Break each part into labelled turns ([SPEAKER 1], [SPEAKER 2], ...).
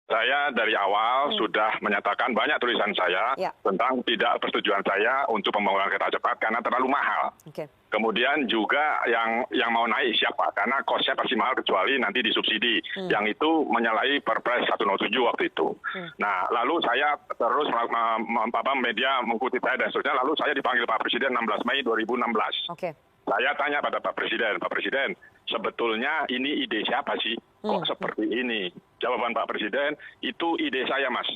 [SPEAKER 1] Saya dari awal sudah menyatakan banyak tulisan saya tentang tidak persetujuan saya untuk pembangunan kereta cepat karena terlalu mahal. Kemudian juga yang mau naik siapa? Karena kosnya pasti mahal kecuali nanti disubsidi. Yang itu menyalahi Perpres 107 waktu itu. Nah, lalu saya terus media mengikuti saya dan seterusnya. Lalu saya dipanggil Pak Presiden 16 Mei 2016. Saya tanya pada Pak Presiden, sebetulnya ini ide siapa sih? Kok seperti ini? Jawaban Pak Presiden, itu ide saya, Mas.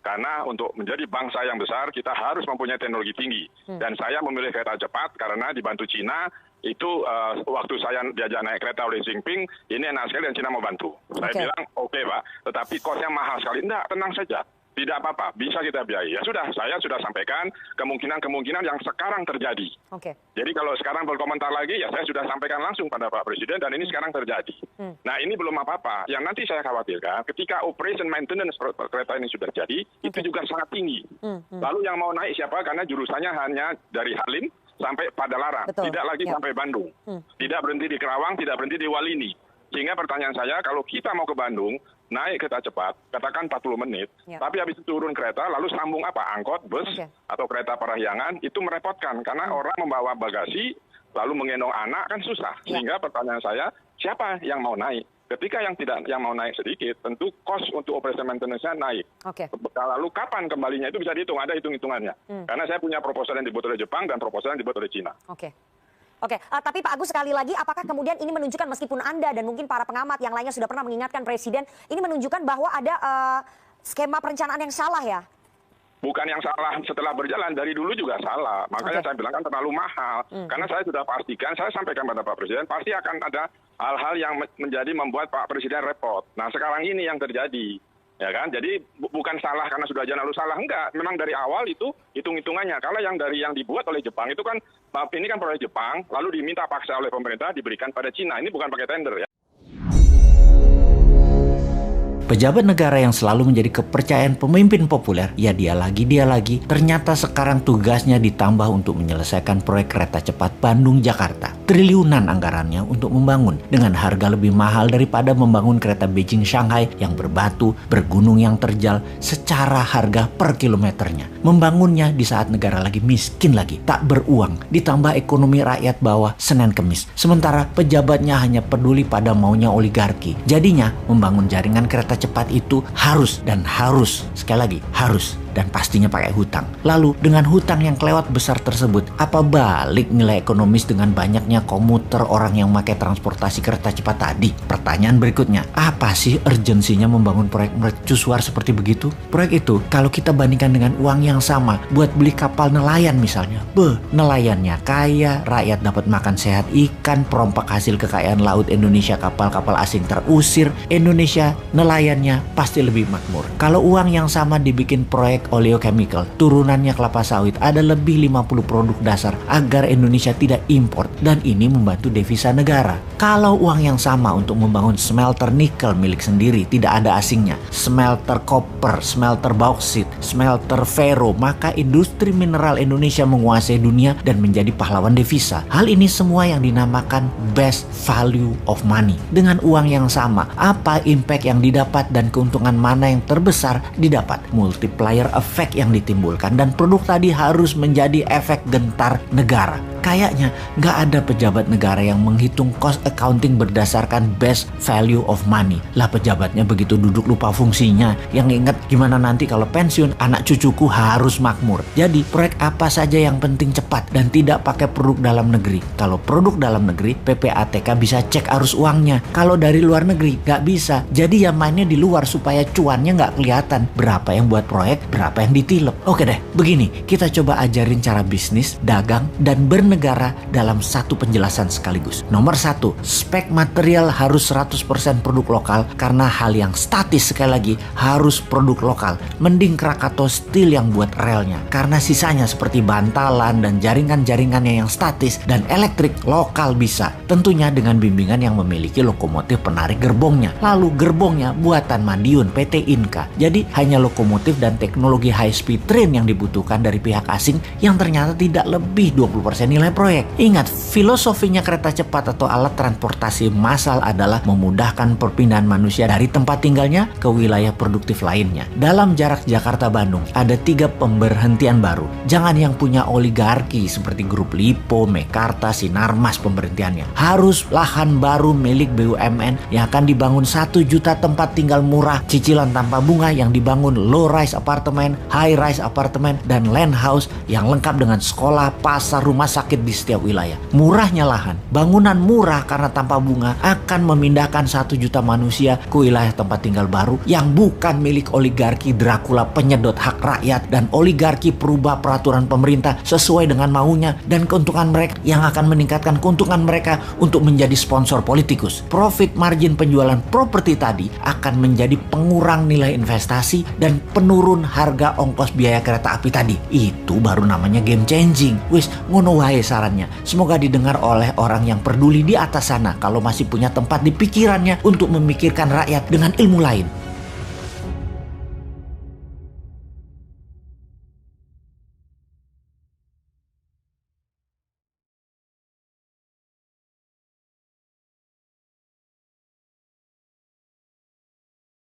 [SPEAKER 1] Karena untuk menjadi bangsa yang besar, kita harus mempunyai teknologi tinggi. Dan saya memilih kereta cepat karena dibantu Cina, itu waktu saya diajak naik kereta oleh Xi Jinping, ini enak sekali dan Cina mau bantu. Saya bilang, oke Pak, tetapi kosnya mahal sekali. Enggak, tenang saja. Tidak apa-apa, bisa kita biayai. Ya sudah, saya sudah sampaikan kemungkinan-kemungkinan yang sekarang terjadi. Jadi kalau sekarang berkomentar lagi, ya saya sudah sampaikan langsung pada Pak Presiden dan ini sekarang terjadi. Nah ini belum apa-apa. Yang nanti saya khawatirkan, ketika operation maintenance kereta ini sudah jadi, itu juga sangat tinggi. Lalu yang mau naik siapa? Karena jurusannya hanya dari Halim sampai Padalarang. Tidak lagi sampai Bandung. Tidak berhenti di Kerawang, tidak berhenti di Walini. Sehingga pertanyaan saya, kalau kita mau ke Bandung, naik kereta cepat, katakan 40 menit, tapi habis itu turun kereta, lalu sambung apa? Angkot, bus, atau kereta parahyangan, itu merepotkan. Karena orang membawa bagasi, lalu menggendong anak, kan susah. Sehingga pertanyaan saya, siapa yang mau naik? Ketika yang mau naik sedikit, tentu cost untuk operation maintenance-nya naik. Lalu kapan kembalinya itu bisa dihitung, ada hitung-hitungannya. Karena saya punya proposal yang dibuat oleh Jepang dan proposal yang dibuat oleh Cina.
[SPEAKER 2] Tapi Pak Agus sekali lagi, apakah kemudian ini menunjukkan meskipun Anda dan mungkin para pengamat yang lainnya sudah pernah mengingatkan Presiden, ini menunjukkan bahwa ada skema perencanaan yang salah ya?
[SPEAKER 1] Bukan yang salah setelah berjalan, dari dulu juga salah. Makanya saya bilang kan terlalu mahal. Karena saya sudah pastikan, saya sampaikan pada Pak Presiden, pasti akan ada hal-hal yang membuat Pak Presiden repot. Nah sekarang ini yang terjadi. Ya kan, jadi bukan salah karena sudah jalan lalu salah, enggak. Memang dari awal itu hitung-hitungannya. Kalau yang dibuat oleh Jepang itu kan, ini kan proyek Jepang, lalu diminta paksa oleh pemerintah diberikan pada Cina. Ini bukan pakai tender ya.
[SPEAKER 3] Pejabat negara yang selalu menjadi kepercayaan pemimpin populer, ya dia lagi, ternyata sekarang tugasnya ditambah untuk menyelesaikan proyek kereta cepat Bandung-Jakarta. Triliunan anggarannya untuk membangun dengan harga lebih mahal daripada membangun kereta Beijing-Shanghai yang berbatu, bergunung yang terjal secara harga per kilometernya. Membangunnya di saat negara lagi miskin lagi, tak beruang, ditambah ekonomi rakyat bawah Senin Kemis. Sementara pejabatnya hanya peduli pada maunya oligarki. Jadinya membangun jaringan kereta cepat itu harus, sekali lagi harus, dan pastinya pakai hutang. Lalu dengan hutang yang kelewat besar tersebut, apa balik nilai ekonomis dengan banyaknya komuter orang yang pakai transportasi kereta cepat tadi? Pertanyaan berikutnya, apa sih urgensinya membangun proyek mercusuar seperti begitu? Proyek itu kalau kita bandingkan dengan uang yang sama buat beli kapal nelayan misalnya, nelayannya kaya, rakyat dapat makan sehat ikan, perompak hasil kekayaan laut Indonesia, kapal-kapal asing terusir, Indonesia nelayannya pasti lebih makmur. Kalau uang yang sama dibikin proyek oleochemical, turunannya kelapa sawit, ada lebih 50 produk dasar agar Indonesia tidak import, dan ini membantu devisa negara. Kalau uang yang sama untuk membangun smelter nikel milik sendiri, tidak ada asingnya, smelter koper, smelter bauksit, smelter ferro, maka industri mineral Indonesia menguasai dunia dan menjadi pahlawan devisa. Hal ini semua yang dinamakan best value of money. Dengan uang yang sama, apa impact yang didapat dan keuntungan mana yang terbesar didapat? Multiplier efek yang ditimbulkan, dan produk tadi harus menjadi efek gentar negara. Kayaknya nggak ada pejabat negara yang menghitung cost accounting berdasarkan best value of money. Lah pejabatnya begitu duduk lupa fungsinya. Yang ingat gimana nanti kalau pensiun anak cucuku harus makmur. Jadi proyek apa saja yang penting cepat dan tidak pakai produk dalam negeri. Kalau produk dalam negeri, PPATK bisa cek arus uangnya. Kalau dari luar negeri nggak bisa. Jadi ya mainnya di luar supaya cuannya nggak kelihatan. Berapa yang buat proyek, berapa yang ditilep. Oke deh, begini kita coba ajarin cara bisnis, dagang, dan bernegara dalam satu penjelasan sekaligus. Nomor 1, spek material harus 100% produk lokal karena hal yang statis sekali lagi harus produk lokal. Mending Krakatau Steel yang buat relnya karena sisanya seperti bantalan dan jaringan-jaringannya yang statis dan elektrik lokal bisa. Tentunya dengan bimbingan yang memiliki lokomotif penarik gerbongnya. Lalu gerbongnya buatan Madiun PT Inka. Jadi hanya lokomotif dan teknologi teknologi high speed train yang dibutuhkan dari pihak asing yang ternyata tidak lebih 20% nilai proyek. Ingat, filosofinya kereta cepat atau alat transportasi massal adalah memudahkan perpindahan manusia dari tempat tinggalnya ke wilayah produktif lainnya. Dalam jarak Jakarta-Bandung, ada 3 pemberhentian baru. Jangan yang punya oligarki seperti Grup Lipo, Mekarta, Sinarmas pemberhentiannya. Harus lahan baru milik BUMN yang akan dibangun 1 juta tempat tinggal murah, cicilan tanpa bunga yang dibangun low rise apartemen, high rise apartemen, dan land house yang lengkap dengan sekolah, pasar, rumah sakit di setiap wilayah. Murahnya lahan, bangunan murah karena tanpa bunga akan memindahkan 1 juta manusia ke wilayah tempat tinggal baru yang bukan milik oligarki Dracula penyedot hak rakyat dan oligarki perubah peraturan pemerintah sesuai dengan maunya dan keuntungan mereka yang akan meningkatkan keuntungan mereka untuk menjadi sponsor politikus. Profit margin penjualan properti tadi akan menjadi pengurang nilai investasi dan penurun harga ongkos biaya kereta api tadi. Itu baru namanya game changing. Wis, ngono wae sarannya. Semoga didengar oleh orang yang peduli di atas sana kalau masih punya tempat di pikirannya untuk memikirkan rakyat dengan ilmu lain.